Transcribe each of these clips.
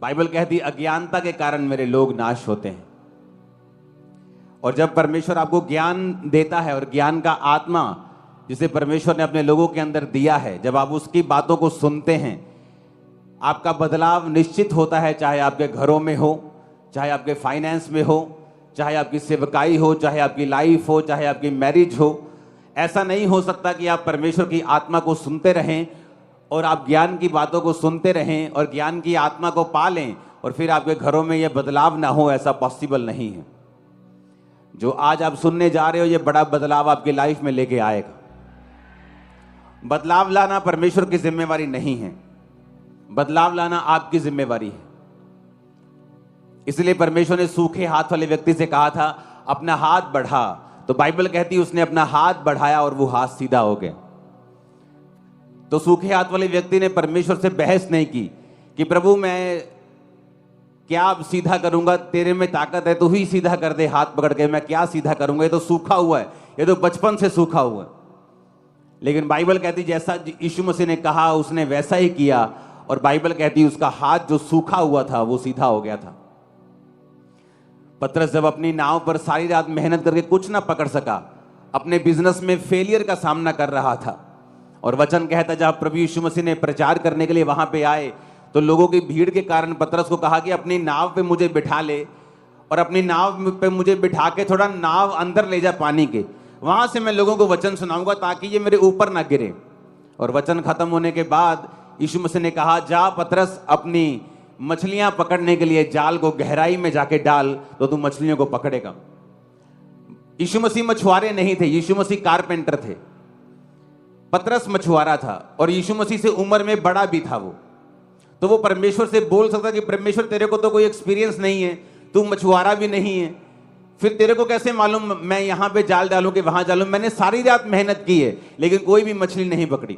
Bible कहती अज्ञानता के कारण मेरे लोग नाश होते हैं। और जब परमेश्वर आपको ज्ञान देता है, और ज्ञान का आत्मा जिसे परमेश्वर ने अपने लोगों के अंदर दिया है, जब आप उसकी बातों को सुनते हैं, आपका बदलाव निश्चित होता है। चाहे आपके घरों में हो, चाहे आपके फाइनेंस में हो, चाहे आपकी सेवकाई हो, चाहे आपकी लाइफ हो, चाहे आपकी मैरिज हो। ऐसा नहीं हो सकता कि आप परमेश्वर की आत्मा को सुनते रहें और आप ज्ञान की बातों को सुनते रहें और ज्ञान की आत्मा को पालें और फिर आपके घरों में यह बदलाव ना हो। ऐसा पॉसिबल नहीं है। जो आज आप सुनने जा रहे हो, यह बड़ा बदलाव आपकी लाइफ में लेके आएगा। बदलाव लाना परमेश्वर की जिम्मेवारी नहीं है, बदलाव लाना आपकी जिम्मेवारी है। इसलिए परमेश्वर ने सूखे हाथ वाले व्यक्ति से कहा था अपना हाथ बढ़ा, तो बाइबल कहती है उसने अपना हाथ बढ़ाया और वो हाथ सीधा हो गया। तो सूखे हाथ वाले व्यक्ति ने परमेश्वर से बहस नहीं की कि प्रभु मैं क्या अब सीधा करूंगा, तेरे में ताकत है, तू ही सीधा कर दे हाथ पकड़ के, मैं क्या सीधा करूंगा, ये तो सूखा हुआ है, ये तो बचपन से सूखा हुआ है। लेकिन बाइबल कहती जैसा यीशु मसीह ने कहा उसने वैसा ही किया, और बाइबल कहती उसका हाथ जो सूखा हुआ था वो सीधा हो गया था। पतरस जब अपनी नाव पर सारी रात मेहनत करके कुछ ना पकड़ सका, अपने बिजनेस में फेलियर का सामना कर रहा था, और वचन कहता जब प्रभु यीशु मसीह ने प्रचार करने के लिए वहां पे आए, तो लोगों की भीड़ के कारण पतरस को कहा कि अपनी नाव पे मुझे बिठा ले, और अपनी नाव पे मुझे बिठा के थोड़ा नाव अंदर ले जा पानी के, वहां से मैं लोगों को वचन सुनाऊंगा ताकि ये मेरे ऊपर ना गिरे। और वचन खत्म होने के बाद यीशु मसीह ने कहा जा पतरस अपनी मछलियां पकड़ने के लिए जाल को गहराई में जाके डाल, तो तू मछलियों को पकड़ेगा। यीशु मसीह मछुआरे नहीं थे, यीशु मसीह कारपेंटर थे। पतरस मछुआरा था और यीशु मसीह से उम्र में बड़ा भी था वो, तो वो परमेश्वर से बोल सकता कि परमेश्वर तेरे को तो कोई एक्सपीरियंस नहीं है, तू मछुआरा भी नहीं है, फिर तेरे को कैसे मालूम मैं यहां पे जाल डालूं कि वहां डालूं, मैंने सारी रात मेहनत की है लेकिन कोई भी मछली नहीं पकड़ी।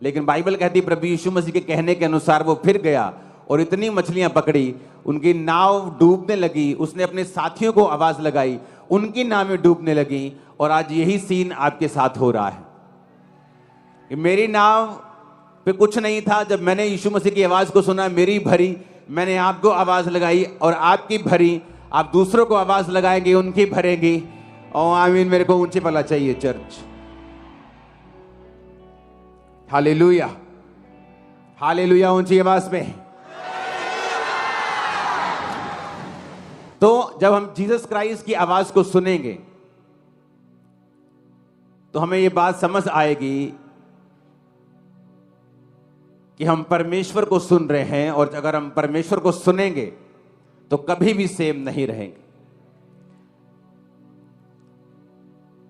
लेकिन बाइबल कहती प्रभु यीशु मसीह के कहने के अनुसार वो फिर गया और इतनी मछलियां पकड़ी, उनकी नाव डूबने लगी, उसने अपने साथियों को आवाज लगाई, उनकी नावें डूबने लगी। और आज यही सीन आपके साथ हो रहा है कि मेरी नाव पे कुछ नहीं था, जब मैंने यीशु मसीह की आवाज को सुना मेरी भरी, मैंने आपको आवाज लगाई और आपकी भरी, आप दूसरों को आवाज लगाएंगे उनकी भरेगी। और आमीन। मेरे को ऊंचे पला चाहिए चर्च। हालेलुया, हालेलुया, ऊंची आवाज में। तो जब हम जीसस क्राइस्ट की आवाज को सुनेंगे तो हमें यह बात समझ आएगी कि हम परमेश्वर को सुन रहे हैं, और अगर हम परमेश्वर को सुनेंगे तो कभी भी सेम नहीं रहेंगे।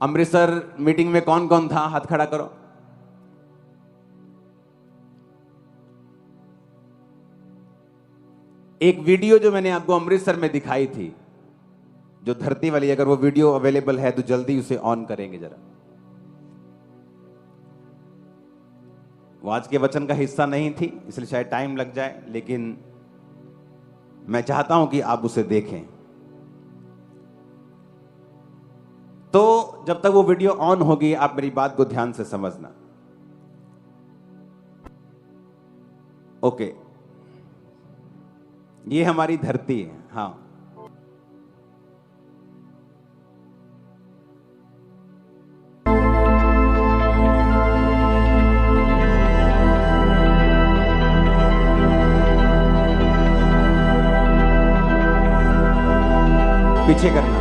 अमृतसर मीटिंग में कौन कौन था? हाथ खड़ा करो। एक वीडियो जो मैंने आपको अमृतसर में दिखाई थी, जो धरती वाली, अगर वो वीडियो अवेलेबल है तो जल्दी उसे ऑन करेंगे जरा। वो आज के वचन का हिस्सा नहीं थी इसलिए शायद टाइम लग जाए, लेकिन मैं चाहता हूं कि आप उसे देखें। तो जब तक वो वीडियो ऑन होगी आप मेरी बात को ध्यान से समझना। ओके, ये हमारी धरती है। हाँ, पीछे करना,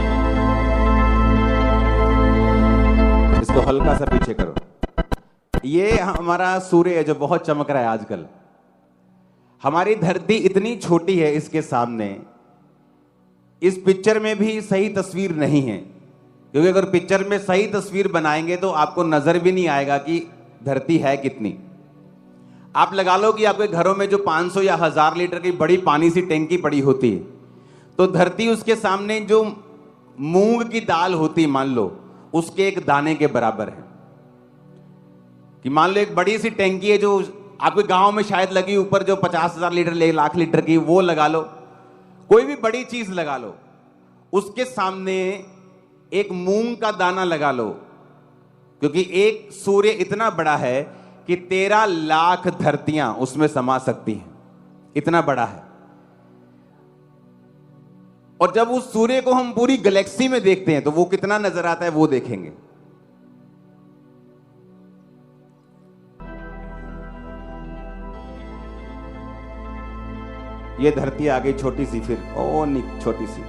इसको हल्का सा पीछे करो। ये हमारा सूर्य है जो बहुत चमक रहा है आजकल। हमारी धरती इतनी छोटी है इसके सामने। इस पिक्चर में भी सही तस्वीर नहीं है, क्योंकि अगर पिक्चर में सही तस्वीर बनाएंगे तो आपको नजर भी नहीं आएगा कि धरती है कितनी। आप लगा लो कि आपके घरों में जो 500 या 1000 लीटर की बड़ी पानी सी टैंकी पड़ी होती है, तो धरती उसके सामने जो मूंग की दाल होती, मान लो उसके एक दाने के बराबर है। कि मान लो एक बड़ी सी टैंकी है जो आपके गांव में शायद लगी ऊपर, जो 50,000 लीटर 1,00,000 लीटर की, वो लगा लो, कोई भी बड़ी चीज लगा लो, उसके सामने एक मूंग का दाना लगा लो, क्योंकि एक सूर्य इतना बड़ा है कि 13 लाख धरतियां उसमें समा सकती हैं, इतना बड़ा है। और जब उस सूर्य को हम पूरी गैलेक्सी में देखते हैं तो वो कितना नजर आता है वो देखेंगे। ये धरती आ गई छोटी सी, फिर ओ नहीं छोटी सी।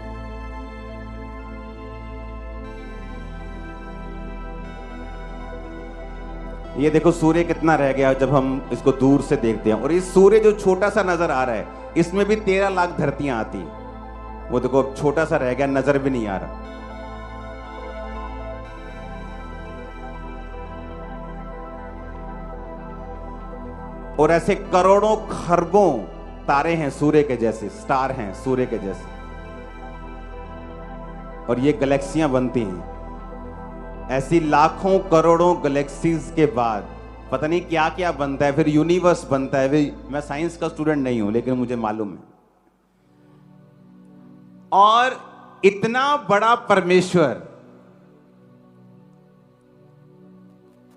ये देखो सूर्य कितना रह गया जब हम इसको दूर से देखते हैं। और इस सूर्य जो छोटा सा नजर आ रहा है, इसमें भी 13 लाख धरतियां आती हैं। वो देखो अब छोटा सा रह गया, नजर भी नहीं आ रहा। और ऐसे करोड़ों खरबों तारे हैं सूर्य के जैसे, स्टार हैं सूर्य के जैसे, और ये गैलेक्सियां बनती हैं। ऐसी लाखों करोड़ों गैलेक्सीज के बाद पता नहीं क्या क्या बनता है, फिर यूनिवर्स बनता है। मैं साइंस का स्टूडेंट नहीं हूं लेकिन मुझे मालूम है। और इतना बड़ा परमेश्वर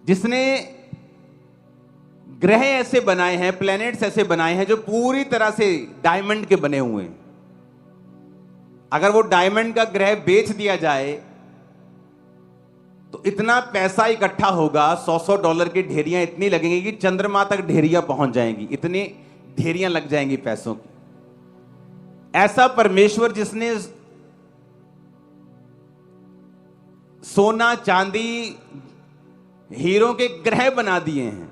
जिसने ग्रह ऐसे बनाए हैं, प्लैनेट्स ऐसे बनाए हैं जो पूरी तरह से डायमंड के बने हुए हैं। अगर वो डायमंड का ग्रह बेच दिया जाए तो इतना पैसा इकट्ठा होगा, $100 की ढेरियां इतनी लगेंगी कि चंद्रमा तक ढेरियां पहुंच जाएंगी, इतनी ढेरियां लग जाएंगी पैसों की। ऐसा परमेश्वर जिसने सोना चांदी हीरों के ग्रह बना दिए हैं,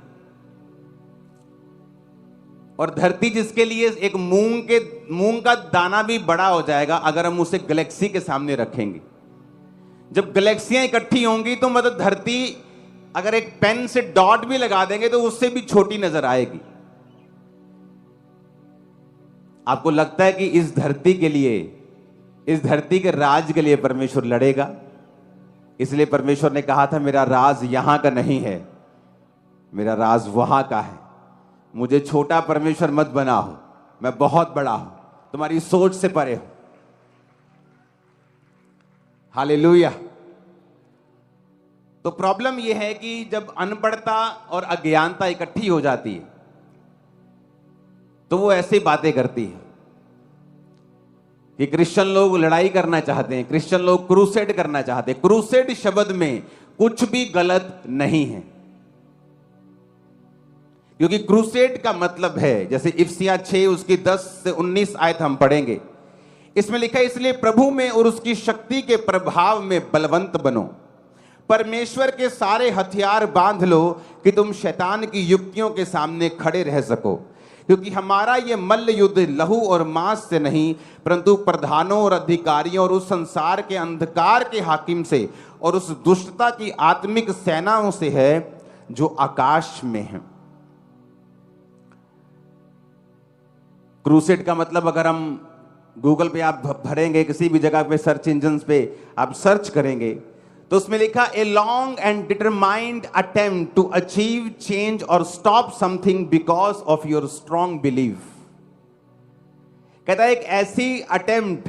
और धरती जिसके लिए एक मूंग का दाना भी बड़ा हो जाएगा अगर हम उसे गैलेक्सी के सामने रखेंगे। जब गैलेक्सियां इकट्ठी होंगी तो मतलब धरती अगर एक पेन से डॉट भी लगा देंगे तो उससे भी छोटी नजर आएगी। आपको लगता है कि इस धरती के लिए, इस धरती के राज के लिए परमेश्वर लड़ेगा? इसलिए परमेश्वर ने कहा था मेरा राज यहां का नहीं है, मेरा राज वहां का है। मुझे छोटा परमेश्वर मत बनाओ, मैं बहुत बड़ा हूं, तुम्हारी सोच से परे हूं। हालेलुया। तो प्रॉब्लम यह है कि जब अनपढ़ता और अज्ञानता इकट्ठी हो जाती है तो वो ऐसी बातें करती है कि क्रिश्चियन लोग लड़ाई करना चाहते हैं, क्रिश्चियन लोग क्रूसेड करना चाहते हैं। क्रूसेड शब्द में कुछ भी गलत नहीं है, क्योंकि क्रूसेड का मतलब है, जैसे इफिसियां 6 उसकी 10 से 19 आयत हम पढ़ेंगे, इसमें लिखा है इसलिए प्रभु में और उसकी शक्ति के प्रभाव में बलवंत बनो, परमेश्वर के सारे हथियार बांध लो कि तुम शैतान की युक्तियों के सामने खड़े रह सको। क्योंकि हमारा यह मल्ल युद्ध लहू और मांस से नहीं परंतु प्रधानों और अधिकारियों और उस संसार के अंधकार के हाकिम से और उस दुष्टता की आत्मिक सेनाओं से है जो आकाश में है। क्रूसेड का मतलब अगर हम गूगल पे आप भरेंगे, किसी भी जगह पे सर्च इंजन पे आप सर्च करेंगे तो उसमें लिखा a long and determined attempt to achieve change और stop something because of your strong believe. कहता है एक ऐसी अटेम्प्ट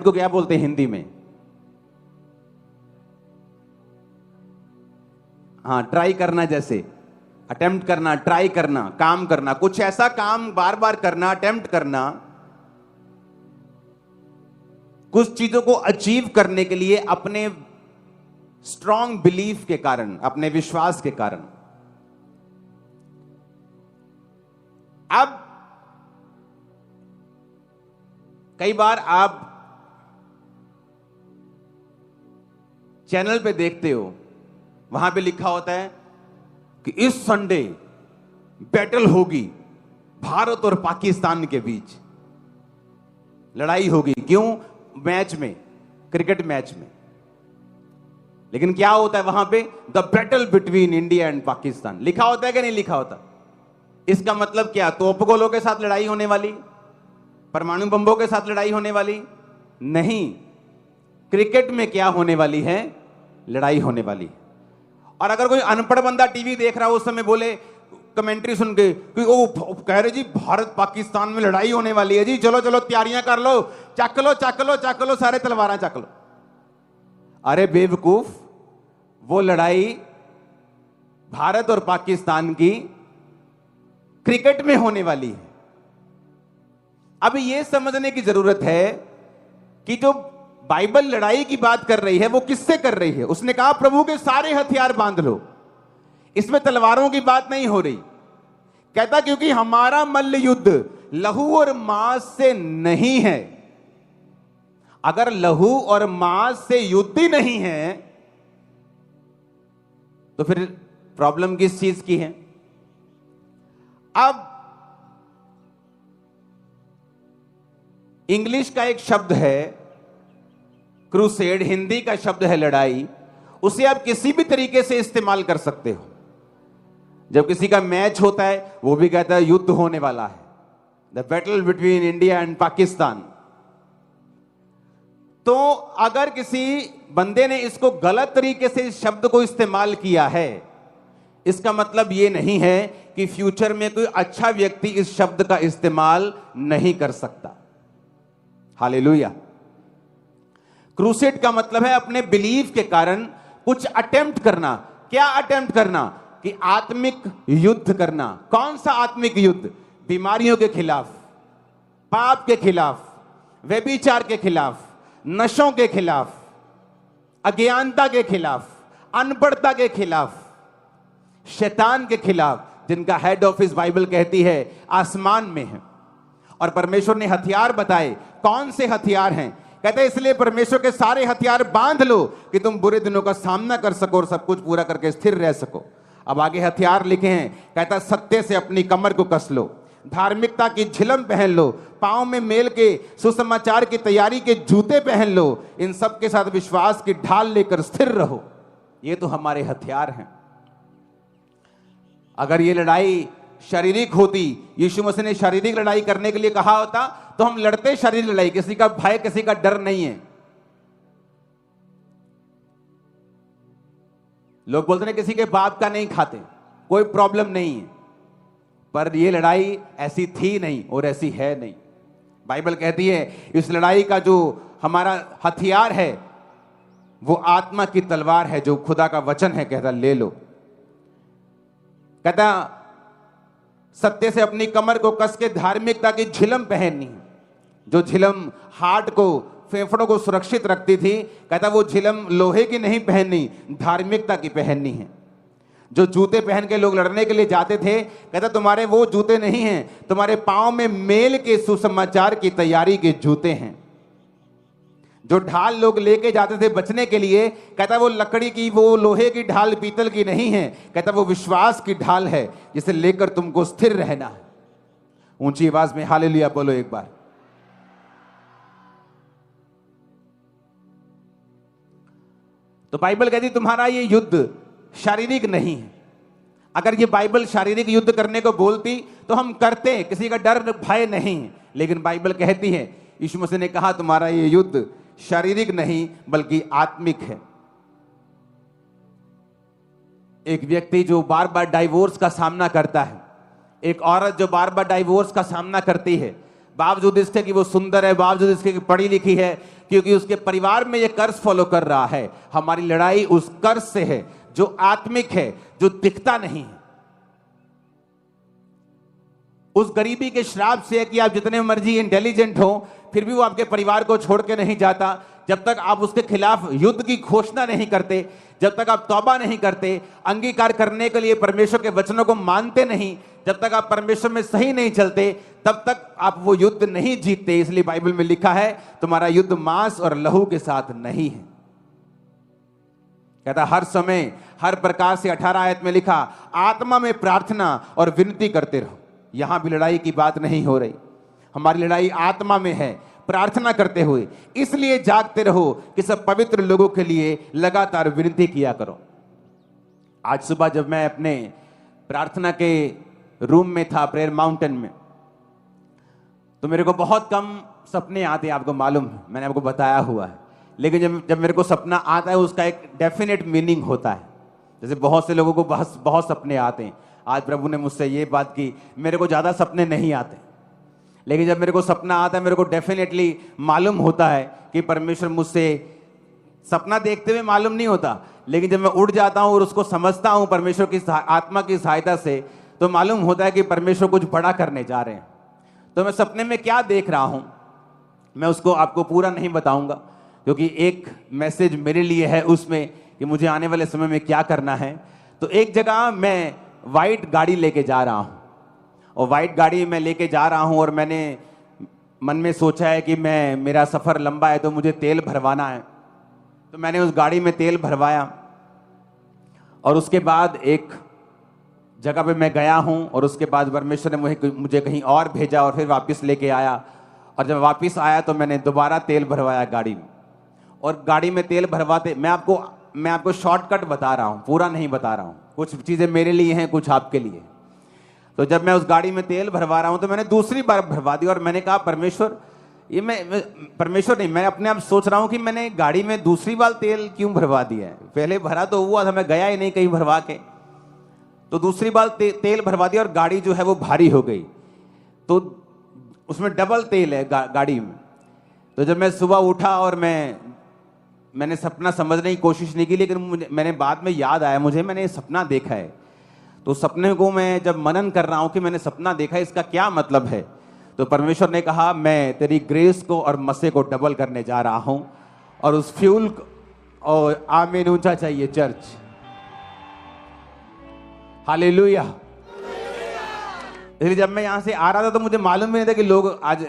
को क्या बोलते हैं हिंदी में? हाँ, ट्राई करना, जैसे अटेम्प्ट करना, ट्राई करना, काम करना, कुछ ऐसा काम बार बार करना, अटेम्प्ट करना, कुछ चीजों को अचीव करने के लिए अपने स्ट्रॉन्ग बिलीफ के कारण, अपने विश्वास के कारण। अब कई बार आप चैनल पे देखते हो, वहां पे लिखा होता है कि इस संडे बैटल होगी भारत और पाकिस्तान के बीच, लड़ाई होगी। क्यों? मैच में, क्रिकेट मैच में। लेकिन क्या होता है वहां पे? The battle between India and Pakistan लिखा होता है कि नहीं लिखा होता? इसका मतलब क्या? तोपगोलों के साथ लड़ाई होने वाली? परमाणु बम्बों के साथ लड़ाई होने वाली? नहीं। क्रिकेट में क्या होने वाली है? लड़ाई होने वाली। और अगर कोई अनपढ़ बंदा टीवी देख रहा हो उस समय बोले, कमेंट्री सुन के कि ओ कह रहे जी भारत पाकिस्तान में लड़ाई होने वाली है जी, चलो चलो तैयारियां कर लो, चक लो चक लो चक लो, सारे तलवारें चक लो। अरे बेवकूफ, वो लड़ाई भारत और पाकिस्तान की क्रिकेट में होने वाली है। अब यह समझने की जरूरत है कि जो बाइबल लड़ाई की बात कर रही है वो किससे कर रही है? उसने कहा प्रभु के सारे हथियार बांध लो। इसमें तलवारों की बात नहीं हो रही। कहता क्योंकि हमारा मल्ल युद्ध लहू और मांस से नहीं है। अगर लहू और मांस से युद्ध ही नहीं है तो फिर प्रॉब्लम किस चीज की है? अब इंग्लिश का एक शब्द है क्रूसेड, हिंदी का शब्द है लड़ाई। उसे आप किसी भी तरीके से इस्तेमाल कर सकते हो। जब किसी का मैच होता है वो भी कहता है युद्ध होने वाला है, the battle between India and Pakistan. तो अगर किसी बंदे ने इसको गलत तरीके से इस शब्द को इस्तेमाल किया है, इसका मतलब यह नहीं है कि फ्यूचर में कोई अच्छा व्यक्ति इस शब्द का इस्तेमाल नहीं कर सकता। हालेलुया। क्रूसेड का मतलब है अपने बिलीफ के कारण कुछ अटेम्प्ट करना। क्या अटेम्प्ट करना? कि आत्मिक युद्ध करना। कौन सा आत्मिक युद्ध? बीमारियों के खिलाफ, पाप के खिलाफ, व्यभिचार के खिलाफ, नशों के खिलाफ, अज्ञानता के खिलाफ, अनपढ़ता के खिलाफ, शैतान के खिलाफ, जिनका हेड ऑफिस बाइबल कहती है आसमान में है। और परमेश्वर ने हथियार बताए। कौन से हथियार हैं? कहते हैं इसलिए परमेश्वर के सारे हथियार बांध लो कि तुम बुरे दिनों का सामना कर सको और सब कुछ पूरा करके स्थिर रह सको। अब आगे हथियार लिखे हैं। कहता है सत्य से अपनी कमर को कस लो, धार्मिकता की झिलम पहन लो, पांव में मेल के सुसमाचार की तैयारी के जूते पहन लो, इन सब के साथ विश्वास की ढाल लेकर स्थिर रहो। ये तो हमारे हथियार हैं। अगर ये लड़ाई शारीरिक होती, यीशु मसीह ने शारीरिक लड़ाई करने के लिए कहा होता तो हम लड़ते शारीरिक लड़ाई। किसी का भय, किसी का डर नहीं है। लोग बोलते हैं किसी के बाप का नहीं खाते, कोई प्रॉब्लम नहीं है। पर यह लड़ाई ऐसी थी नहीं और ऐसी है नहीं। बाइबल कहती है इस लड़ाई का जो हमारा हथियार है वो आत्मा की तलवार है, जो खुदा का वचन है। कहता ले लो। कहता सत्य से अपनी कमर को कस के धार्मिकता की झिलम पहननी है। जो झिलम हार्ट को, फेफड़ों को सुरक्षित रखती थी, कहता वो झिलम लोहे की नहीं पहननी, धार्मिकता की पहननी है। जो जूते पहन के लोग लड़ने के लिए जाते थे, कहता तुम्हारे वो जूते नहीं हैं, तुम्हारे पांव में मेल के सुसमाचार की तैयारी के जूते हैं। जो ढाल लोग लेके जाते थे बचने के लिए, कहता वो लकड़ी की, वो लोहे की ढाल, पीतल की नहीं है। कहता वो विश्वास की ढाल है जिसे लेकर तुमको स्थिर रहना है। ऊंची आवाज में हालेलुया बोलो एक बार। तो बाइबल कहती तुम्हारा ये युद्ध शारीरिक नहीं है। अगर ये बाइबल शारीरिक युद्ध करने को बोलती तो हम करते, किसी का डर भय नहीं। लेकिन बाइबल कहती है, यीशु मसीह ने कहा तुम्हारा ये युद्ध शारीरिक नहीं बल्कि आत्मिक है। एक व्यक्ति जो बार बार डाइवोर्स का सामना करता है, एक औरत जो बार बार डाइवोर्स का सामना करती है, बावजूद इसके कि वो सुंदर है, बावजूद इसके कि पढ़ी लिखी है, क्योंकि उसके परिवार में ये कर्ज फॉलो कर रहा है। हमारी लड़ाई उस कर्ज से है जो आत्मिक है, जो दिखता नहीं है। उस गरीबी के श्राप से है कि आप जितने मर्जी इंटेलिजेंट हो, फिर भी वो आपके परिवार को छोड़ के नहीं जाता। जब तक आप उसके खिलाफ युद्ध की घोषणा नहीं करते, जब तक आप तौबा नहीं करते, अंगीकार करने के लिए परमेश्वर के वचनों को मानते नहीं, जब तक आप परमेश्वर में सही नहीं चलते, तब तक आप वो युद्ध नहीं जीतते। इसलिए बाइबल में लिखा है तुम्हारा युद्ध मांस और लहू के साथ नहीं है। कहता हर समय, हर प्रकार से 18 आयत में लिखा आत्मा में प्रार्थना और विनती करते रहो। यहां भी लड़ाई की बात नहीं हो रही। हमारी लड़ाई आत्मा में है, प्रार्थना करते हुए। इसलिए जागते रहो कि सब पवित्र लोगों के लिए लगातार विनती किया करो। आज सुबह जब मैं अपने प्रार्थना के रूम में था, प्रेयर माउंटेन में, तो मेरे को बहुत कम सपने आते हैं, आपको मालूम है, मैंने आपको बताया हुआ है। लेकिन जब मेरे को सपना आता है उसका एक डेफिनेट मीनिंग होता है। जैसे बहुत से लोगों को बहुत सपने आते हैं। आज प्रभु ने मुझसे ये बात की, मेरे को ज़्यादा सपने नहीं आते, लेकिन जब मेरे को सपना आता है मेरे को डेफिनेटली मालूम होता है कि परमेश्वर मुझसे, सपना देखते हुए मालूम नहीं होता, लेकिन जब मैं उठ जाता हूँ और उसको समझता हूँ परमेश्वर की आत्मा की सहायता से, तो मालूम होता है कि परमेश्वर कुछ बड़ा करने जा रहे हैं। तो मैं सपने में क्या देख रहा हूँ? मैं उसको आपको पूरा नहीं बताऊंगा, क्योंकि एक मैसेज मेरे लिए है उसमें कि मुझे आने वाले समय में क्या करना है। तो एक जगह मैं वाइट गाड़ी लेके जा रहा हूं, और वाइट गाड़ी मैं लेके जा रहा हूं, और मैंने मन में सोचा है कि मेरा सफ़र लंबा है तो मुझे तेल भरवाना है। तो मैंने उस गाड़ी में तेल भरवाया, और उसके बाद एक जगह पे मैं गया हूं, और उसके बाद परमेश्वर ने मुझे कहीं और भेजा और फिर वापस लेके आया। और जब वापस आया तो मैंने दोबारा तेल भरवाया गाड़ी में। और गाड़ी में तेल भरवाते मैं आपको शॉर्टकट बता रहा हूं, पूरा नहीं बता रहा हूं, कुछ चीज़ें मेरे लिए हैं, कुछ आपके लिए। तो जब मैं उस गाड़ी में तेल भरवा रहा हूं तो मैंने दूसरी बार भरवा दी, और मैंने कहा परमेश्वर, ये परमेश्वर नहीं, मैं अपने आप सोच रहा हूं कि मैंने गाड़ी में दूसरी बार तेल क्यों भरवा दिया है, पहले भरा तो हुआ था, मैं गया ही नहीं कहीं भरवा के। तो दूसरी बार तेल भरवा दिया, और गाड़ी जो है वो भारी हो गई, तो उसमें डबल तेल है गाड़ी में। तो जब मैं सुबह उठा और मैंने सपना समझने की कोशिश नहीं की, लेकिन मैंने बाद में याद आया मुझे, मैंने सपना देखा है। तो सपने को मैं जब मनन कर रहा हूं कि मैंने सपना देखा है, इसका क्या मतलब है, तो परमेश्वर ने कहा मैं तेरी ग्रेस को और मसे को डबल करने जा रहा हूं, और उस फ्यूल और आमीन ऊंचा चाहिए चर्च, हालेलुया। इसलिए जब मैं यहां से आ रहा था तो मुझे मालूम भी नहीं था कि लोग आज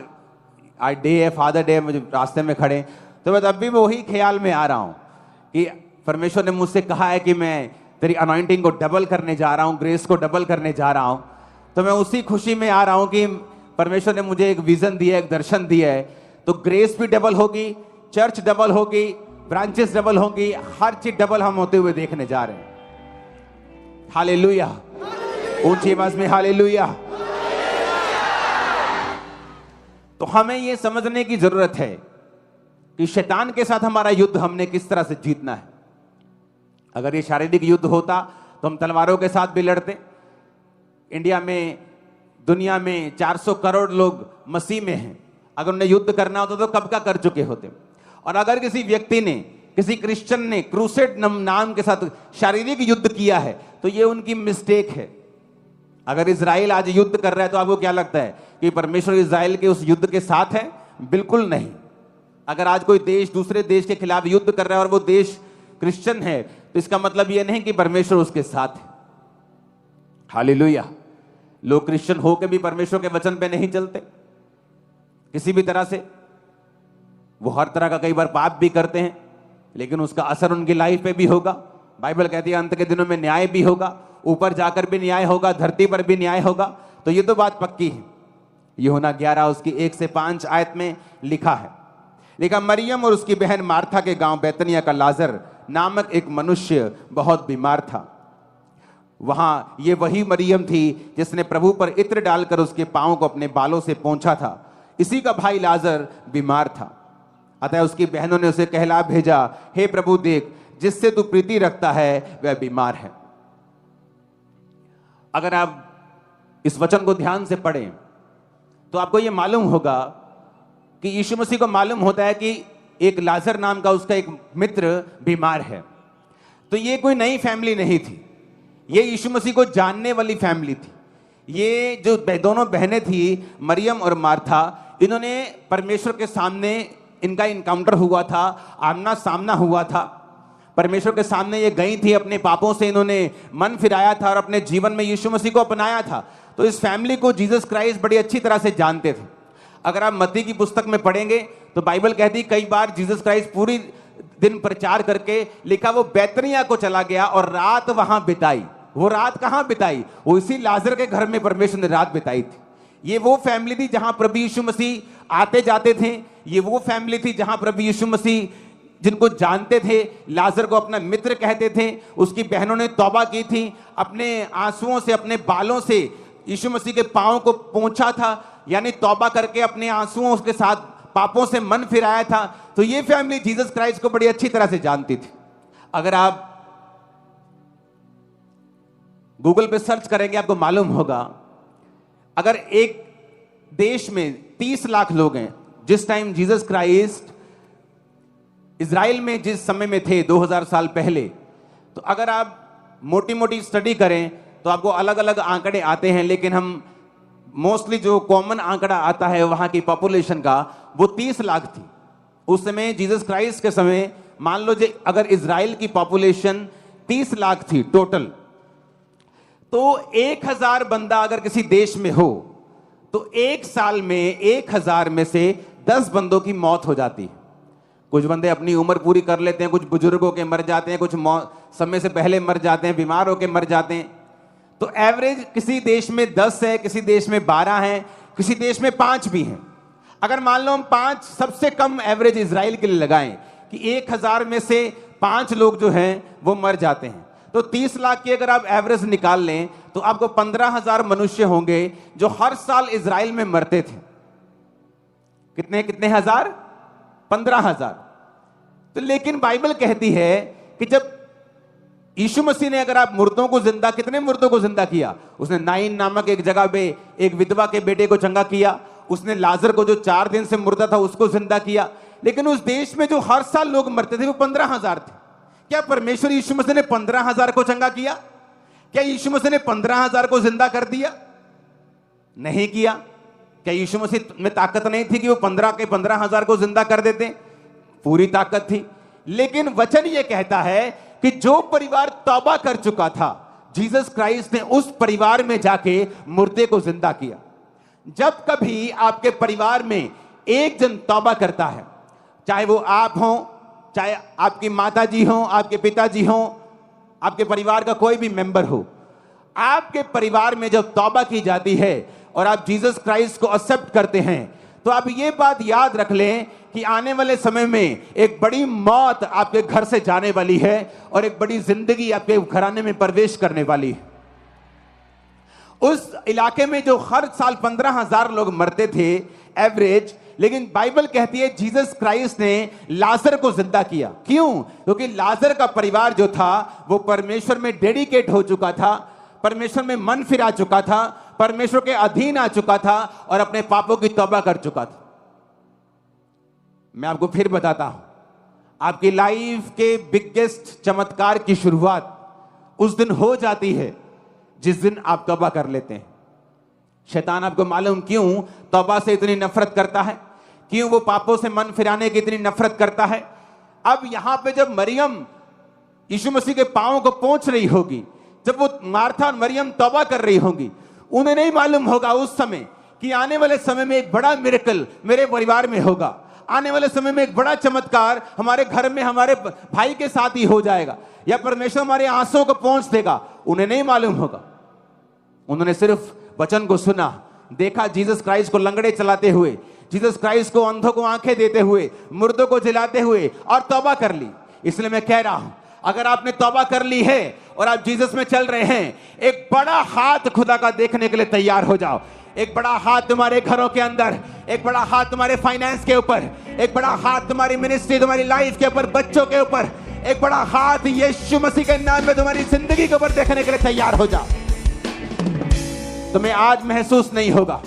डे है, फादर डे है, मुझे रास्ते में खड़े, तो मैं तब भी वही ख्याल में आ रहा हूं कि परमेश्वर ने मुझसे कहा है कि मैं तेरी अनॉइंटिंग को डबल करने जा रहा हूं, ग्रेस को डबल करने जा रहा हूं। तो मैं उसी खुशी में आ रहा हूं कि परमेश्वर ने मुझे एक विजन दिया, एक दर्शन दिया है। तो ग्रेस भी डबल होगी, चर्च डबल होगी, ब्रांचेस डबल होंगी, हर चीज डबल हम होते हुए देखने जा रहे हैं। हालेलुया, ऊंची आवाज में हालेलुया। तो हमें यह समझने की जरूरत है कि शैतान के साथ हमारा युद्ध हमने किस तरह से जीतना है। अगर ये शारीरिक युद्ध होता तो हम तलवारों के साथ भी लड़ते। इंडिया में, दुनिया में 400 करोड़ लोग मसीह में हैं, अगर उन्हें युद्ध करना होता तो कब का कर चुके होते। और अगर किसी व्यक्ति ने, किसी क्रिश्चियन ने क्रूसेड नाम के साथ शारीरिक युद्ध किया है तो ये उनकी मिस्टेक है। अगर इजराइल आज युद्ध कर रहा है तो आपको क्या लगता है कि परमेश्वर इजराइल के उस युद्ध के साथ है? बिल्कुल नहीं। अगर आज कोई देश दूसरे देश के खिलाफ युद्ध कर रहा है और वो देश क्रिश्चियन है तो इसका मतलब यह नहीं कि परमेश्वर उसके साथ है। हालेलुया। लोग क्रिश्चियन होकर भी परमेश्वर के वचन पे नहीं चलते किसी भी तरह से। वो हर तरह का कई बार पाप भी करते हैं, लेकिन उसका असर उनकी लाइफ पे भी होगा। बाइबल कहती है अंत के दिनों में न्याय भी होगा, ऊपर जाकर भी न्याय होगा, धरती पर भी न्याय होगा। तो ये तो बात पक्की है। यूहन्ना 11 उसकी 1 से 5 आयत में लिखा है, लिखा मरियम और उसकी बहन मार्था के गांव बैतनिया का लाजर नामक एक मनुष्य बहुत बीमार था। वहां ये वही मरियम थी जिसने प्रभु पर इत्र डालकर उसके पांव को अपने बालों से पोंछा था। इसी का भाई लाजर बीमार था। अतः उसकी बहनों ने उसे कहला भेजा, हे प्रभु देख, जिससे तू प्रीति रखता है वह बीमार है। अगर आप इस वचन को ध्यान से पढ़ें तो आपको यह मालूम होगा कि यीशु मसीह को मालूम होता है कि एक लाजर नाम का उसका एक मित्र बीमार है। तो ये कोई नई फैमिली नहीं थी, ये यीशु मसीह को जानने वाली फैमिली थी। ये जो दोनों बहनें थी मरियम और मार्था, इन्होंने परमेश्वर के सामने इनका इनकाउंटर हुआ था, आमना सामना हुआ था। परमेश्वर के सामने ये गई थी, अपने पापों से इन्होंने मन फिराया था और अपने जीवन में यीशु मसीह को अपनाया था। तो इस फैमिली को जीसस क्राइस्ट बड़ी अच्छी तरह से जानते थे। अगर आप मत्ती की पुस्तक में पढ़ेंगे तो बाइबल कहती कई बार जीसस क्राइस्ट पूरी दिन प्रचार करके लिखा वो बैतनिया को चला गया और रात वहां बिताई। वो रात कहां बिताई? वो इसी लाजर के घर में परमेश्वर ने रात बिताई थी। ये वो फैमिली थी जहां प्रभु यीशु मसीह आते जाते थे। ये वो फैमिली थी जहां प्रभु यीशु मसीह जिनको जानते थे, लाजर को अपना मित्र कहते थे। उसकी बहनों ने तौबा की थी, अपने आंसुओं से, अपने बालों से यीशु मसीह के पांव को पोंछा था, यानी तौबा करके अपने आंसुओं के साथ पापों से मन फिराया था। तो ये फैमिली जीसस क्राइस्ट को बड़ी अच्छी तरह से जानती थी। अगर आप गूगल पे सर्च करेंगे आपको मालूम होगा, अगर एक देश में 30 लाख लोग हैं, जिस टाइम जीसस क्राइस्ट इजराइल में जिस समय में थे 2000 साल पहले, तो अगर आप मोटी मोटी स्टडी करें तो आपको अलग अलग आंकड़े आते हैं, लेकिन हम मोस्टली जो कॉमन आंकड़ा आता है वहां की पॉपुलेशन का, वो 30 लाख थी उस समय। जीसस क्राइस्ट के समय मान लो जे अगर इजराइल की पॉपुलेशन 30 लाख थी टोटल, तो 1000 बंदा अगर किसी देश में हो तो एक साल में 1000 में से 10 बंदों की मौत हो जाती है। कुछ बंदे अपनी उम्र पूरी कर लेते हैं, कुछ बुजुर्गों के मर जाते हैं, कुछ समय से पहले मर जाते हैं, बीमार होकर मर जाते हैं। तो एवरेज किसी देश में 10 है, किसी देश में 12 है, किसी देश में 5 भी हैं। अगर मान लो हम 5 सबसे कम एवरेज इजराइल के लिए लगाएं कि 1000 में से 5 लोग जो हैं वो मर जाते हैं, तो 30 लाख की अगर आप एवरेज निकाल लें तो आपको 15,000 मनुष्य होंगे जो हर साल इजराइल में मरते थे। कितने कितने हजार? 15,000। तो लेकिन बाइबल कहती है कि जब यीशु मसीह ने, अगर आप मुर्दों को जिंदा, कितने मुर्दों को जिंदा किया? उसने नाइन नामक एक जगह पे एक विधवा के बेटे को चंगा किया, उसने लाजर को जो 4 दिन से मुर्दा था उसको जिंदा किया। लेकिन उस देश में जो हर साल लोग मरते थे वो 15,000 थे। क्या परमेश्वर यीशु मसीह ने 15,000 को चंगा किया? क्या यीशु मसीह ने 15,000 को जिंदा कर दिया? नहीं किया। क्या यीशु मसीह में ताकत नहीं थी कि वो 15,000 को जिंदा कर देते? पूरी ताकत थी। लेकिन वचन ये कहता है कि जो परिवार तौबा कर चुका था, जीसस क्राइस्ट ने उस परिवार में जाके मुर्दे को जिंदा किया। जब कभी आपके परिवार में एक जन तौबा करता है, चाहे वो आप हो, चाहे आपकी माता जी हो, आपके पिताजी हो, आपके परिवार का कोई भी मेंबर हो, आपके परिवार में जब तौबा की जाती है और आप जीसस क्राइस्ट को एक्सेप्ट करते हैं, तो आप ये बात याद रख लें कि आने वाले समय में एक बड़ी मौत आपके घर से जाने वाली है और एक बड़ी जिंदगी आपके घराने में प्रवेश करने वाली है। उस इलाके में जो हर साल 15,000 लोग मरते थे एवरेज, लेकिन बाइबल कहती है जीसस क्राइस्ट ने लाजर को जिंदा किया। क्यों? क्योंकि लाजर का परिवार जो था वो परमेश्वर में डेडिकेट हो चुका था, परमेश्वर में मन फिरा चुका था, परमेश्वर के अधीन आ चुका था और अपने पापों की तौबा कर चुका था। मैं आपको फिर बताता हूं, आपकी लाइफ के बिगेस्ट चमत्कार की शुरुआत उस दिन हो जाती है जिस दिन आप तौबा कर लेते हैं। शैतान आपको मालूम क्यों तौबा से इतनी नफरत करता है? क्यों वो पापों से मन फिराने की इतनी नफरत करता है? अब यहां पे जब मरियम यीशु मसीह के पांवों को पोंछ रही होगी, जब वो मार्था और मरियम तौबा कर रही होंगी, उन्हें नहीं मालूम होगा उस समय कि आने वाले समय में एक बड़ा मिरेकल मेरे परिवार में होगा, आने वाले समय में एक बड़ा चमत्कार हमारे घर में हमारे भाई के साथ ही हो जाएगा, या परमेश्वर हमारे आंसुओं को पोंछ देगा। उन्हें नहीं मालूम होगा। उन्होंने सिर्फ वचन को सुना, देखा जीसस क्राइस्ट को लंगड़े चलाते हुए, जीसस क्राइस्ट को अंधों को आंखें देते हुए, मुर्दों को जिलाते हुए, और तौबा कर ली। इसलिए मैं कह रहा हूं, अगर आपने तौबा कर ली है और आप जीसस में चल रहे हैं, एक बड़ा हाथ खुदा का देखने के लिए तैयार हो जाओ। एक बड़ा हाथ तुम्हारे घरों के अंदर, एक बड़ा हाथ तुम्हारे फाइनेंस के ऊपर, एक बड़ा हाथ तुम्हारी मिनिस्ट्री, तुम्हारी लाइफ के ऊपर, बच्चों के ऊपर, एक बड़ा हाथ यीशु मसीह के नाम में तुम्हारी जिंदगी के ऊपर देखने के लिए तैयार हो जाओ। तुम्हें आज महसूस नहीं होगा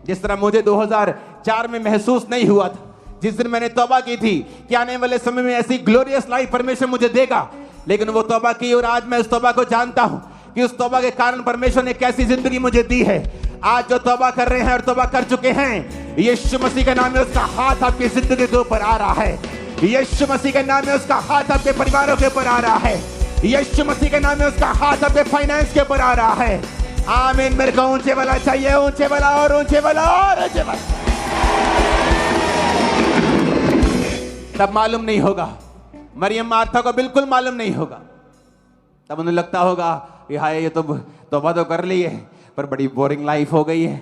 जिस तरह मुझे 2004 में महसूस नहीं हुआ था, जिस दिन मैंने तौबा की थी कि आने वाले समय में ऐसी ग्लोरियस लाइफ परमेश्वर मुझे देगा। लेकिन वो तौबा की और आज मैं उस तौबा को जानता हूं कि उस तौबा के कारण परमेश्वर ने कैसी जिंदगी मुझे दी है। आज जो तौबा कर रहे हैं और तौबा कर चुके हैं, यीशु मसीह के नाम में उसका हाथ आपकी जिंदगी के ऊपर आ रहा है। यीशु मसीह के नाम में उसका हाथ आपके परिवारों के ऊपर आ रहा है। यीशु मसीह के नाम में उसका हाथ आपके फाइनेंस के ऊपर आ रहा है। आमीन। मेरे को ऊंचे वाला चाहिए, ऊंचे वाला और ऊंचे वाला और ऊंचे वाला। तब मालूम नहीं होगा, मरियम मार्था को बिल्कुल मालूम नहीं होगा। तब उन्हें लगता होगा कि हाय ये तो तौबा तो कर ली है पर बड़ी बोरिंग लाइफ हो गई है।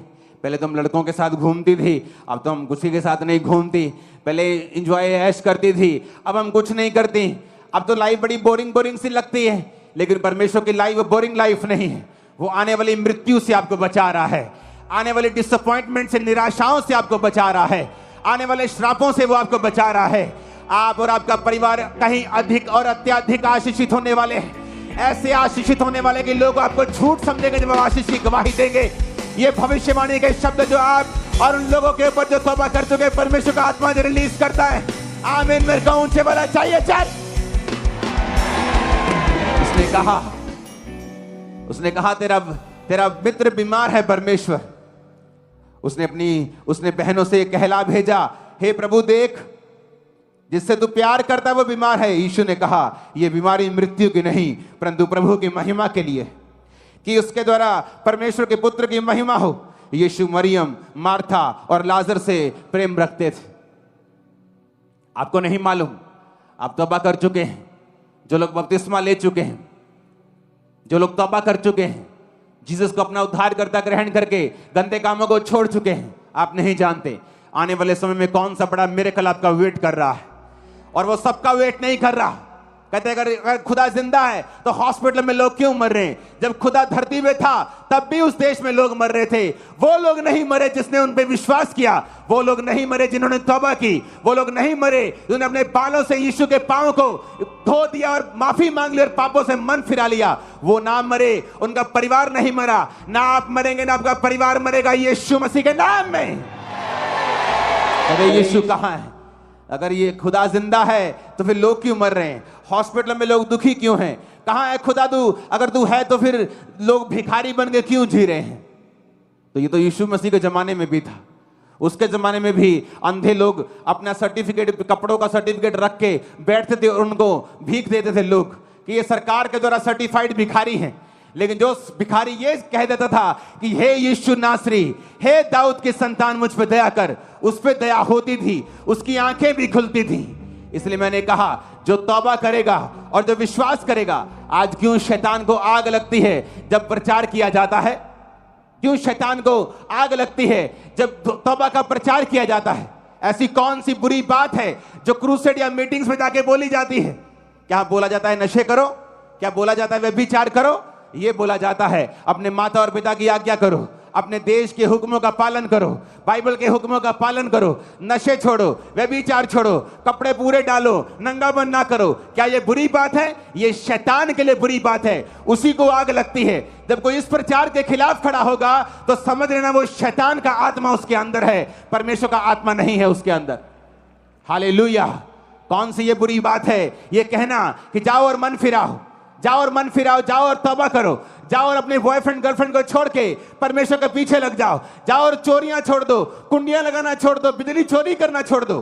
पहले तो हम लड़कों के साथ घूमती थी, अब तो हम किसी के साथ नहीं घूमती। पहले एंजॉय ऐश करती थी, अब हम कुछ नहीं करती। अब तो लाइफ बड़ी बोरिंग बोरिंग सी लगती है। लेकिन परमेश्वर की लाइफ बोरिंग लाइफ नहीं है। वो आने वाली मृत्यु से आपको बचा रहा है, आने वाली डिसअपॉइंटमेंट से, निराशाओं से आपको बचा रहा है, आने वाले श्रापों से वो आपको बचा रहा है। आप और आपका परिवार कहीं अधिक और अत्याधिक आशीषित होने वाले हैं। ऐसे आशीषित होने वाले कि लोग आपको झूठ समझेंगे जब आप आशीष की गवाही देंगे। ये भविष्यवाणी के शब्द जो आप और उन लोगों के ऊपर जो तौबा कर चुके परमेश्वर का आत्मा जो रिलीज करता है। आमीन। मेरे को ऊंचे वाला चाहिए। चल, उसने कहा तेरा मित्र बीमार है परमेश्वर, उसने बहनों से कहला भेजा, हे प्रभु देख, जिससे तू प्यार करता है वो बीमार है। यीशु ने कहा, यह बीमारी मृत्यु की नहीं परंतु प्रभु की महिमा के लिए, कि उसके द्वारा परमेश्वर के पुत्र की महिमा हो। यीशु मरियम, मार्था और लाजर से प्रेम रखते थे। आपको नहीं मालूम, आप तौबा कर चुके हैं, जो लोग बपतिस्मा ले चुके हैं, जो लोग तौबा कर चुके हैं, जीसस को अपना उद्धारकर्ता ग्रहण करके गंदे कामों को छोड़ चुके हैं, आप नहीं जानते आने वाले समय में कौन सा बड़ा मिरेकल आपका वेट कर रहा है। और वो सबका वेट नहीं कर रहा। कहते अगर खुदा जिंदा है तो हॉस्पिटल में लोग क्यों मर रहे हैं? जब खुदा धरती में था तब भी उस देश में लोग मर रहे थे। वो लोग नहीं मरे जिसने उन पे विश्वास किया, वो लोग नहीं मरे जिन्होंने तौबा की, वो लोग नहीं मरे जिन्होंने अपने बालों से यीशु के पांव को धो दिया और माफी मांग ली और पापों से मन फिरा लिया। वो ना मरे, उनका परिवार नहीं मरा। ना आप मरेंगे ना आपका परिवार मरेगा, यीशु मसीह के नाम में। अरे यीशु कहां है? अगर ये खुदा जिंदा है तो फिर लोग क्यों मर रहे हैं? हॉस्पिटल में लोग दुखी क्यों हैं? कहां है खुदा तू? अगर तू है तो फिर लोग भिखारी बन के क्यों जी रहे हैं? तो ये तो यीशु मसीह के जमाने में भी था। उसके जमाने में भी अंधे लोग अपना सर्टिफिकेट, कपड़ों का सर्टिफिकेट रख के बैठते थे और उनको भीख देते थे लोग कि ये सरकार के द्वारा सर्टिफाइड भिखारी हैं। लेकिन जो भिखारी ये कह देता था कि हे यीशु नासरी, हे दाऊद की संतान, मुझ पे दया कर, उस पे दया होती थी, उसकी आंखें भी खुलती थी। इसलिए मैंने कहा जो तौबा करेगा और जो विश्वास करेगा। आज क्यों शैतान को आग लगती है जब प्रचार किया जाता है? क्यों शैतान को आग लगती है जब तौबा का प्रचार किया जाता है? ऐसी कौन सी बुरी बात है जो क्रूसेड या मीटिंग्स में जाके बोली जाती है? क्या बोला जाता है नशे करो? क्या बोला जाता है व्यभिचार करो? ये बोला जाता है अपने माता और पिता की आज्ञा करो, अपने देश के हुक्मों का पालन करो, बाइबल के हुक्मों का पालन करो, नशे छोड़ो, व्यभिचार छोड़ो, कपड़े पूरे डालो, नंगापन ना करो। क्या ये बुरी बात है? ये शैतान के लिए बुरी बात है। उसी को आग लगती है। जब कोई इस प्रचार के खिलाफ खड़ा होगा तो समझ लेना वो शैतान का आत्मा उसके अंदर है, परमेश्वर का आत्मा नहीं है उसके अंदर। हालेलुया। कौन सी ये बुरी बात है ये कहना कि जाओ और मन फिराओ, जाओ और मन फिराओ, जाओ और तौबा करो, जाओ और अपने बॉयफ्रेंड गर्लफ्रेंड को छोड़ के परमेश्वर के पीछे लग जाओ, जाओ और चोरियां छोड़ दो, कुंडियां लगाना छोड़ दो, बिजली चोरी करना छोड़ दो।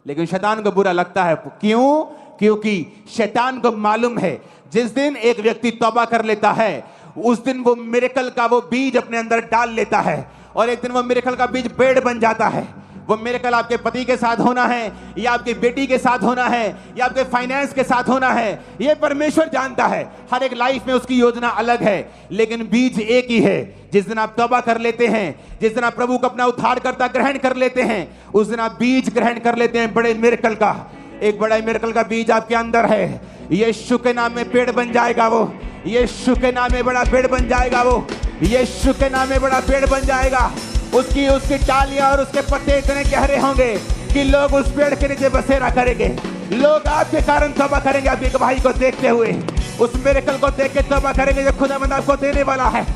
लेकिन शैतान को बुरा लगता है। क्यों? क्योंकि शैतान को मालूम है जिस दिन एक व्यक्ति तौबा कर लेता है उस दिन वो मिरेकल का वो बीज अपने अंदर डाल लेता है और एक दिन वो मिरेकल का बीज पेड़ बन जाता है। वो मिरेकल आपके पति के साथ होना है या आपकी बेटी के साथ होना है या आपके फाइनेंस के साथ होना है, ये परमेश्वर जानता है। हर एक लाइफ में उसकी योजना अलग है, लेकिन बीज एक ही है। जिस दिन आप तौबा कर लेते हैं, जिस दिन आप प्रभु को अपना उद्धारकर्ता ग्रहण कर लेते हैं, उस दिन आप बीज ग्रहण कर लेते हैं बड़े मिरेकल का। एक बड़ा मिरेकल का बीज आपके अंदर है। यीशु के नाम में पेड़ बन जाएगा वो, यीशु के नाम में बड़ा पेड़ बन जाएगा वो, यीशु के नाम में बड़ा पेड़ बन जाएगा। उसकी डालियां और उसके पत्ते इतने गहरे होंगे कि लोग उस पेड़ के नीचे बसेरा करेंगे। लोग आपके कारण तौबा करेंगे, आपकी गवाही को देखते हुए, उस मिरेकल को देख के तौबा करेंगे जो खुदावंद आपको देने वाला है।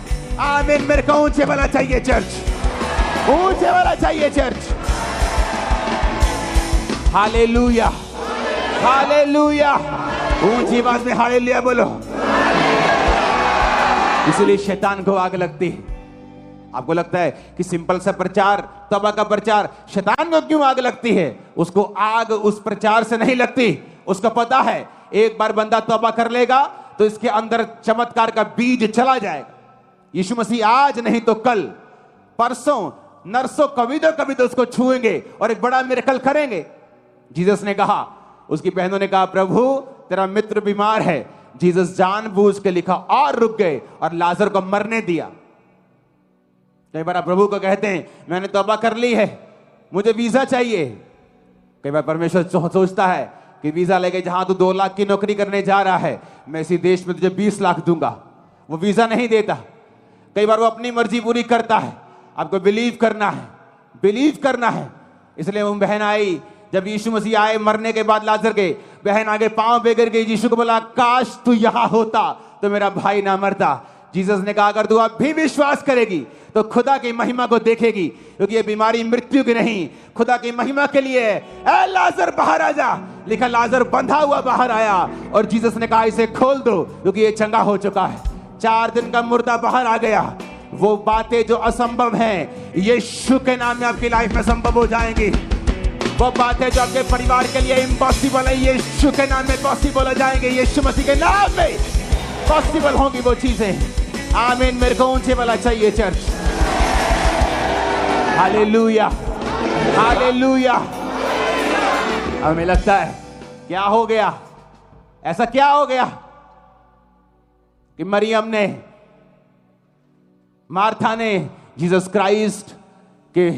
आमीन। मेरे को ऊंचे वाला चाहिए चर्च, ऊंचे वाला चाहिए चर्च। Hallelujah, hallelujah. ऊंची आवाज में हालेलुया बोलो। इसलिए शैतान को आग लगती है। आपको लगता है कि सिंपल सा प्रचार, तौबा का प्रचार, शैतान को क्यों आग लगती है? उसको आग उस प्रचार से नहीं लगती। उसको पता है एक बार बंदा तौबा कर लेगा तो इसके अंदर चमत्कार का बीज चला जाएगा। यीशु मसीह आज नहीं तो कल, परसों, नरसों, कभी तो उसको छुएंगे और एक बड़ा मिरेकल करेंगे। जीसस ने कहा, उसकी बहनों ने कहा, प्रभु तेरा मित्र बीमार है। जीसस जानबूझ के लिखा और रुक गए और लाजर को मरने दिया। कई बार आप प्रभु को कहते हैं मैंने तौबा कर ली है, मुझे वीजा चाहिए। कई बार परमेश्वर सोचता है कि वीजा लेके जहां तू 2 लाख की नौकरी करने जा रहा है, मैं इसी देश में तुझे 20 लाख दूंगा। वो वीजा नहीं देता। कई बार वो अपनी मर्जी पूरी करता है। आपको बिलीव करना है, बिलीव करना है। इसलिए वो बहन आई, जब यीशु मसीह आए मरने के बाद लाजर के, बहन आगे पांव बेगर गई, यीशु को बोला काश तू यहां होता तो मेरा भाई ना मरता। जीसस ने कहा अगर तू अब भी विश्वास करेगी तो खुदा की महिमा को देखेगी, क्योंकि ये बीमारी मृत्यु की नहीं, खुदा की महिमा के लिए है। ए लाजर बाहर आ जा। लिखा लाजर बंधा हुआ बाहर आया और जीसस ने कहा इसे खोल दो, क्योंकि ये चंगा हो चुका है। 4 दिन का मुर्दा बाहर आ गया। वो बातें जो असंभव हैं यीशु के नाम में आपकी लाइफ में संभव हो जाएंगी। वो बातें जो आपके परिवार के लिए इम्पॉसिबल है यीशु के नाम में पॉसिबल हो जाएंगे। यीशु मसीह के नाम में पॉसिबल होंगी वो चीजें। आमीन। मेरे को ऊंचे वाला चाहिए चर्च। Hallelujah, hallelujah. हमें लगता है क्या हो गया, ऐसा क्या हो गया कि मरियम ने, मार्था ने जीसस क्राइस्ट के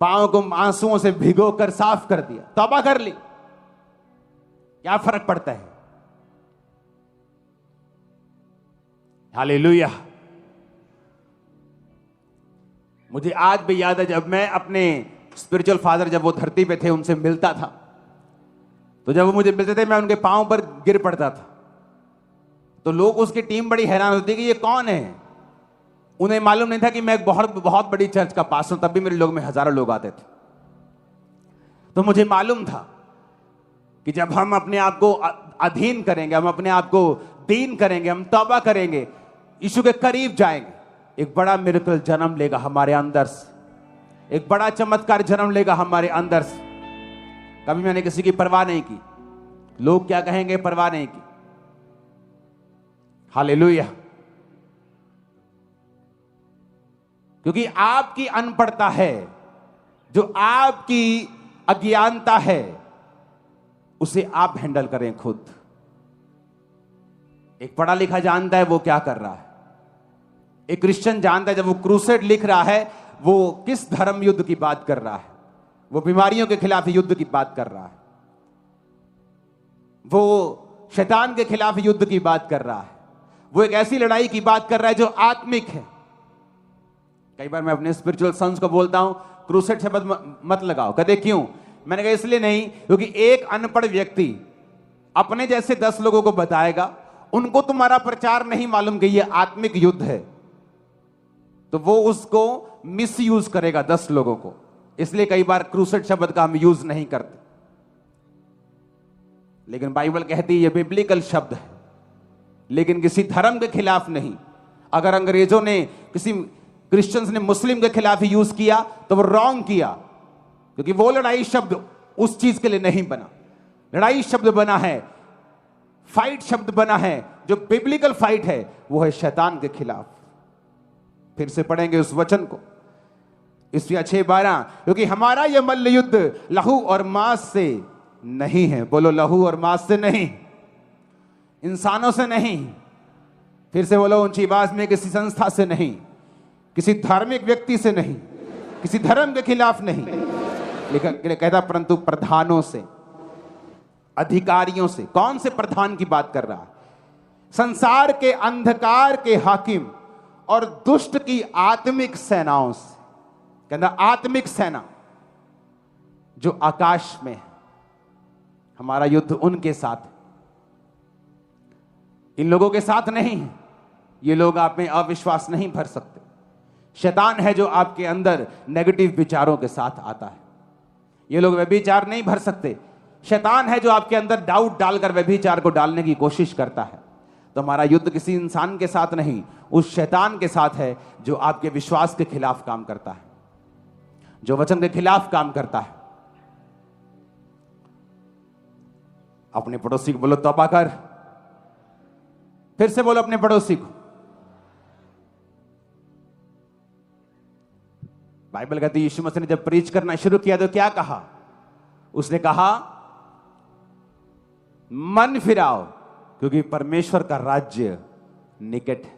पांव को आंसुओं से भिगोकर साफ कर दिया, तौबा कर ली। क्या फर्क पड़ता है? हालेलुया। मुझे आज भी याद है जब मैं अपने स्पिरिचुअल फादर, जब वो धरती पे थे, उनसे मिलता था, तो जब वो मुझे मिलते थे मैं उनके पांव पर गिर पड़ता था। तो लोग, उसकी टीम बड़ी हैरान होती कि ये कौन है। उन्हें मालूम नहीं था कि मैं एक बहुत बड़ी चर्च का पास्टर हूं। तब भी मेरे लोग में हजारों लोग आते थे। तो मुझे मालूम था कि जब हम अपने आप को अधीन करेंगे, हम अपने आप को दीन करेंगे, हम तौबा करेंगे, यीशु के करीब जाएंगे, एक बड़ा मिरेकल जन्म लेगा हमारे अंदर से, एक बड़ा चमत्कार जन्म लेगा हमारे अंदर से। कभी मैंने किसी की परवाह नहीं की, लोग क्या कहेंगे परवाह नहीं की। हालेलुया। क्योंकि आपकी अनपढ़ता है, जो आपकी अज्ञानता है, उसे आप हैंडल करें खुद। एक पढ़ा लिखा जानता है वो क्या कर रहा है। एक क्रिश्चियन जानता है जब वो क्रूसेड लिख रहा है वो किस धर्म युद्ध की बात कर रहा है। वो बीमारियों के खिलाफ युद्ध की बात कर रहा है, वो शैतान के खिलाफ युद्ध की बात कर रहा है, वो एक ऐसी लड़ाई की बात कर रहा है जो आत्मिक है। कई बार मैं अपने स्पिरिचुअल सन्स को बोलता हूं क्रूसेड शब्द मत लगाओ। कहते क्यों? मैंने कहा इसलिए नहीं क्योंकि एक अनपढ़ व्यक्ति अपने जैसे 10 लोगों को बताएगा, उनको तुम्हारा प्रचार नहीं मालूम कि यह आत्मिक युद्ध है, तो वो उसको मिसयूज करेगा 10 लोगों को। इसलिए कई बार क्रूसेड शब्द का हम यूज नहीं करते। लेकिन बाइबल कहती है यह बिब्लिकल शब्द है, लेकिन किसी धर्म के खिलाफ नहीं। अगर अंग्रेजों ने, किसी क्रिश्चियंस ने मुस्लिम के खिलाफ यूज किया तो वो रॉन्ग किया, क्योंकि वो लड़ाई शब्द उस चीज के लिए नहीं बना। लड़ाई शब्द बना है, फाइट शब्द बना है, जो बिब्लिकल फाइट है वो है शैतान के खिलाफ। फिर से पढ़ेंगे उस वचन को, ईसाया 6:12, क्योंकि हमारा यह मल्ल युद्ध लहू और मांस से नहीं है। बोलो, लहू और मांस से नहीं, इंसानों से नहीं। फिर से बोलो ऊंची आवाज में, किसी संस्था से नहीं, किसी धार्मिक व्यक्ति से नहीं, किसी धर्म के खिलाफ नहीं। लेकिन कहता परंतु प्रधानों से, अधिकारियों से। कौन से प्रधान की बात कर रहा है? संसार के अंधकार के हाकिम और दुष्ट की आत्मिक सेनाओं से। कहता आत्मिक सेना जो आकाश में है। हमारा युद्ध उनके साथ है, इन लोगों के साथ नहीं है। ये लोग आप में अविश्वास नहीं भर सकते। शैतान है जो आपके अंदर नेगेटिव विचारों के साथ आता है। ये लोग व्यभिचार नहीं भर सकते। शैतान है जो आपके अंदर डाउट डालकर व्यभिचार को डालने की कोशिश करता है। तो हमारा युद्ध किसी इंसान के साथ नहीं, उस शैतान के साथ है जो आपके विश्वास के खिलाफ काम करता है, जो वचन के खिलाफ काम करता है। अपने पड़ोसी को बोलो तौबा कर। फिर से बोलो अपने पड़ोसी को। बाइबल कहती है यीशु मसीह ने जब प्रीच करना शुरू किया तो क्या कहा? उसने कहा मन फिराओ क्योंकि परमेश्वर का राज्य निकट है।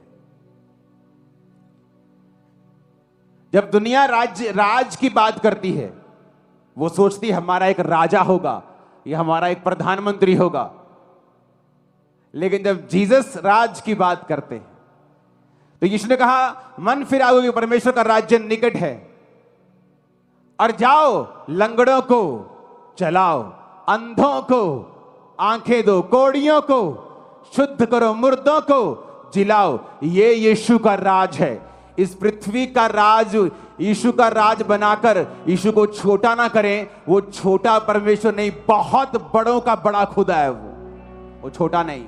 जब दुनिया राज की बात करती है, वो सोचती है हमारा एक राजा होगा या हमारा एक प्रधानमंत्री होगा। लेकिन जब जीसस राज की बात करते हैं तो यीशु ने कहा मन फिराओ क्योंकि परमेश्वर का राज्य निकट है, और जाओ लंगड़ों को चलाओ, अंधों को आंखें दो, कोड़ियों को शुद्ध करो, मुर्दों को जिलाओ। ये यीशु का राज है। इस पृथ्वी का राज यीशु का राज बनाकर यीशु को छोटा ना करें। वो छोटा परमेश्वर नहीं, बहुत बड़ों का बड़ा खुदा है वो छोटा नहीं।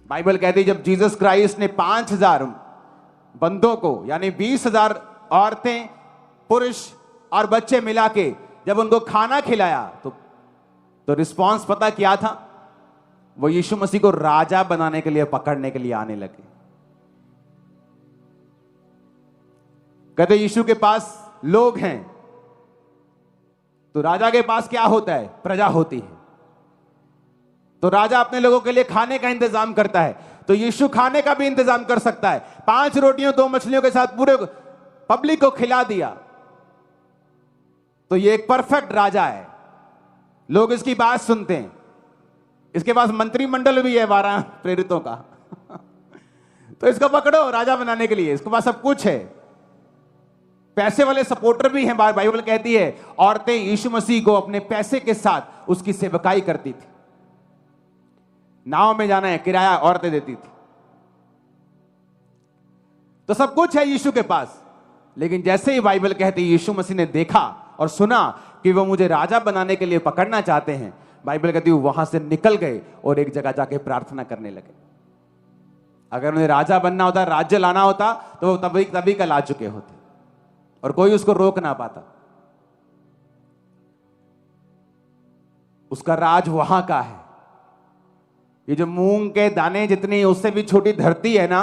बाइबल कहती है जब जीसस क्राइस्ट ने 5000 बंदों को, यानी 20,000 औरतें, पुरुष और बच्चे मिला के जब उनको खाना खिलाया तो रिस्पांस पता क्या था? वो यीशु मसीह को राजा बनाने के लिए, पकड़ने के लिए आने लगे। कहते यीशु के पास लोग हैं, तो राजा के पास क्या होता है? प्रजा होती है। तो राजा अपने लोगों के लिए खाने का इंतजाम करता है, तो यीशु खाने का भी इंतजाम कर सकता है। 5 रोटियों 2 मछलियों के साथ पूरे पब्लिक को खिला दिया। तो ये एक परफेक्ट राजा है, लोग इसकी बात सुनते हैं। इसके पास मंत्रिमंडल भी है 12 प्रेरितों का तो इसको पकड़ो राजा बनाने के लिए, इसके पास सब कुछ है। पैसे वाले सपोर्टर भी हैं। बाइबल कहती है औरतें यीशु मसीह को अपने पैसे के साथ उसकी सेवकाई करती थी। नाव में जाना है, किराया औरतें देती थी। तो सब कुछ है यीशु के पास। लेकिन जैसे ही बाइबल कहती है यीशु मसीह ने देखा और सुना कि वो मुझे राजा बनाने के लिए पकड़ना चाहते हैं, बाइबल कहती है वहां से निकल गए और एक जगह जाके प्रार्थना करने लगे। अगर उन्हें राजा बनना होता, राज्य लाना होता, तो वो तभी कल आ चुके होते और कोई उसको रोक ना पाता। उसका राज वहां का है। ये जो मूंग के दाने जितनी, उससे भी छोटी धरती है ना,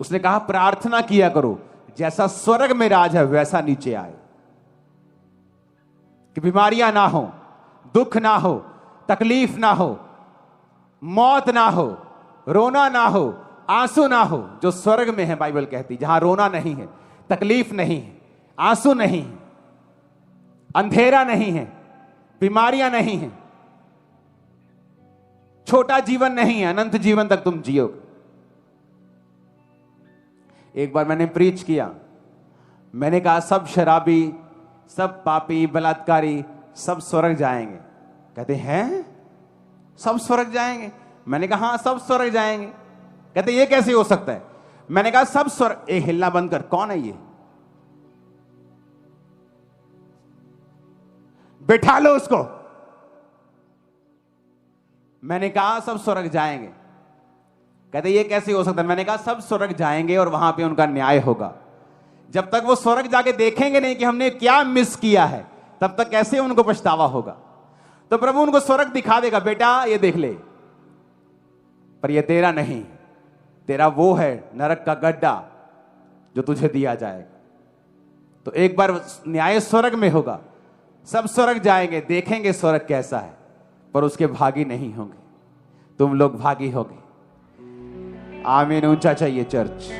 उसने कहा प्रार्थना किया करो जैसा स्वर्ग में राज है वैसा नीचे आए, कि बीमारियां ना हो, दुख ना हो, तकलीफ ना हो, मौत ना हो, रोना ना हो, आंसू ना हो, जो स्वर्ग में है। बाइबल कहती जहां रोना नहीं है, तकलीफ नहीं है, आंसू नहीं है, अंधेरा नहीं है, बीमारियां नहीं है, छोटा जीवन नहीं है, अनंत जीवन तक तुम जियोगे। एक बार मैंने प्रीच किया, मैंने कहा सब शराबी, सब पापी, बलात्कारी सब स्वर्ग जाएंगे। कहते हैं सब स्वर्ग जाएंगे? मैंने कहा हाँ सब स्वर्ग जाएंगे। कहते ये कैसे हो सकता है? मैंने कहा सब स्वर्ग। एक हिलना बंद कर, कौन है ये? बिठा लो उसको। मैंने कहा सब स्वर्ग जाएंगे। कहते ये कैसे हो सकता है? मैंने कहा सब स्वर्ग जाएंगे और वहां पे उनका न्याय होगा। जब तक वो स्वर्ग जाके देखेंगे नहीं कि हमने क्या मिस किया है, तब तक कैसे उनको पछतावा होगा? तो प्रभु उनको स्वर्ग दिखा देगा, बेटा ये देख ले, पर ये तेरा नहीं, तेरा वो है नरक का गड्ढा जो तुझे दिया जाएगा। तो एक बार न्याय स्वर्ग में होगा, सब स्वर्ग जाएंगे, देखेंगे स्वर्ग कैसा है, पर उसके भागी नहीं होंगे। तुम लोग भागी होगे। आमीन ऊंचा चाहिए चर्च।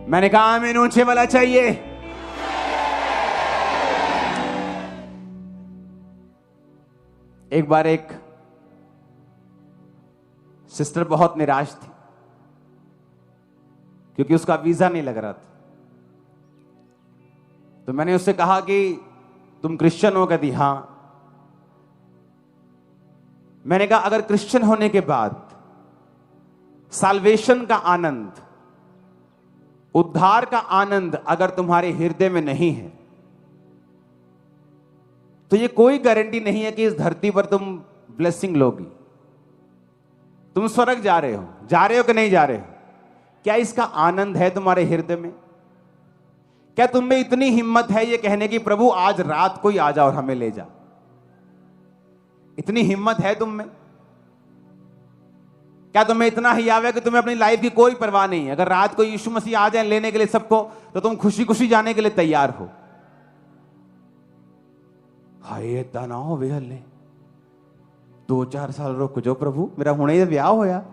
मैंने कहा आमीन ऊंचे वाला चाहिए। एक बार एक सिस्टर बहुत निराश थी क्योंकि उसका वीजा नहीं लग रहा था। तो मैंने उससे कहा कि तुम क्रिश्चियन हो? कहती हां। मैंने कहा अगर क्रिश्चियन होने के बाद साल्वेशन का आनंद, उद्धार का आनंद अगर तुम्हारे हृदय में नहीं है, तो ये कोई गारंटी नहीं है कि इस धरती पर तुम ब्लेसिंग लोगी। तुम स्वर्ग जा रहे हो कि नहीं जा रहे हो? क्या इसका आनंद है तुम्हारे हृदय में? क्या तुम में इतनी हिम्मत है ये कहने की प्रभु आज रात को ही आ जा और हमें ले जा? इतनी हिम्मत है तुम में? क्या तुम्हें इतना हियाव है कि तुम्हें अपनी लाइफ की कोई परवाह नहीं है? अगर रात को यीशु मसीह आ जाए लेने के लिए सबको, तो तुम खुशी खुशी जाने के लिए तैयार हो? हाय तनाव वे हले 2-4 साल रुक जो प्रभु, मेरा हुणे ही ब्याह होया।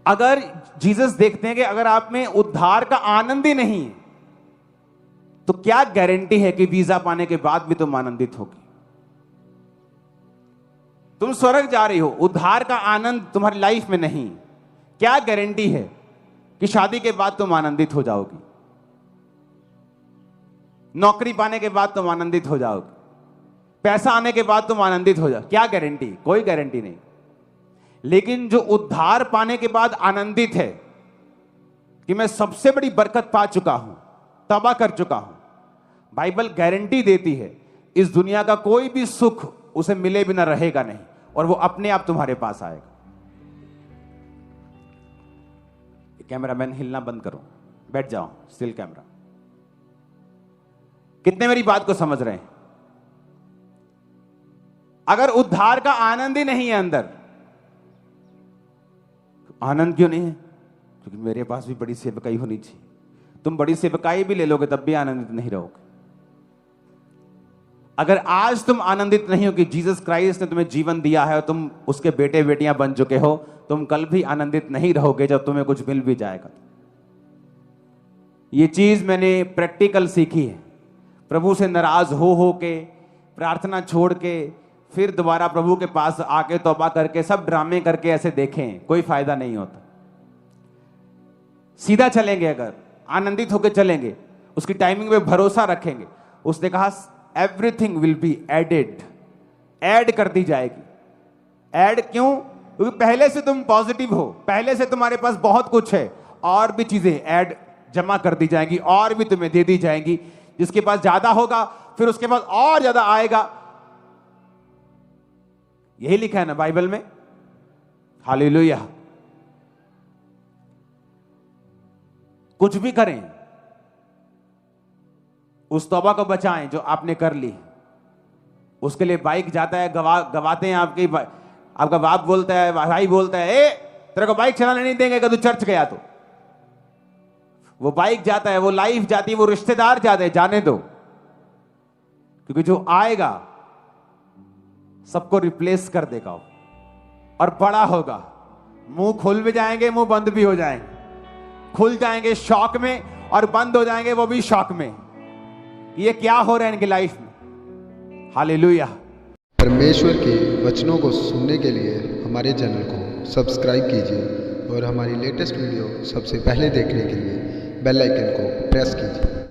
अगर जीसस देखते हैं कि अगर आप में उद्धार का आनंद ही नहीं है, तो क्या गारंटी है कि वीजा पाने के बाद भी तुम आनंदित होगी? तुम स्वर्ग जा रही हो, उद्धार का आनंद तुम्हारी लाइफ में नहीं, क्या गारंटी है कि शादी के बाद तुम आनंदित हो जाओगी? नौकरी पाने के बाद तुम आनंदित हो जाओगे? पैसा आने के बाद तुम आनंदित हो जाओ? क्या गारंटी? कोई गारंटी नहीं। लेकिन जो उद्धार पाने के बाद आनंदित है कि मैं सबसे बड़ी बरकत पा चुका हूं, तबाह कर चुका हूं, बाइबल गारंटी देती है इस दुनिया का कोई भी सुख उसे मिले बिना रहेगा नहीं, और वो अपने आप तुम्हारे पास आएगा। कैमरामैन हिलना बंद करो, बैठ जाओ, स्टिल कैमरा। कितने मेरी बात को समझ रहे हैं? अगर उद्धार का आनंद ही नहीं है अंदर, आनंद क्यों नहीं है? क्योंकि मेरे पास भी बड़ी सेवकाई होनी चाहिए। तुम बड़ी सेवकाई भी ले लोगे तब भी आनंदित नहीं रहोगे। अगर आज तुम आनंदित नहीं हो कि जीसस क्राइस्ट ने तुम्हें जीवन दिया है और तुम उसके बेटे बेटियां बन चुके हो, तुम कल भी आनंदित नहीं रहोगे जब तुम्हें कुछ मिल भी जाएगा। यह चीज मैंने प्रैक्टिकल सीखी है। प्रभु से नाराज हो के, प्रार्थना छोड़ के, फिर दोबारा प्रभु के पास आके तौबा करके, सब ड्रामे करके ऐसे देखें, कोई फायदा नहीं होता। सीधा चलेंगे, अगर आनंदित होकर चलेंगे, उसकी टाइमिंग पे भरोसा रखेंगे। उसने कहा everything will be added, add कर दी जाएगी। ऐड क्यों? क्योंकि पहले से तुम पॉजिटिव हो, पहले से तुम्हारे पास बहुत कुछ है, और भी चीजें ऐड जमा कर दी जाएंगी, और भी तुम्हें दे दी जाएंगी। जिसके पास ज्यादा होगा फिर उसके पास और ज्यादा आएगा। यही लिखा है ना बाइबल में। हालेलुया। कुछ भी करें, उस तौबा को बचाएं जो आपने कर ली। उसके लिए बाइक जाता है, गवाते हैं आपका बाप बोलता है, भाई बोलता है, ए तेरे को बाइक चलाने नहीं देंगे अगर तू चर्च गया तो। वो बाइक जाता है, वो लाइफ जाती है, वो रिश्तेदार जाते हैं, जाने दो। क्योंकि जो आएगा सबको रिप्लेस कर देगा और बड़ा होगा। मुंह खुल भी जाएंगे, मुंह बंद भी हो जाएंगे। खुल जाएंगे शौक में और बंद हो जाएंगे वो भी शौक में। ये क्या हो रहा है इनकी लाइफ में। हालेलुया। परमेश्वर के वचनों को सुनने के लिए हमारे चैनल को सब्सक्राइब कीजिए और हमारी लेटेस्ट वीडियो सबसे पहले देखने के लिए बेल आइकन को प्रेस कीजिए।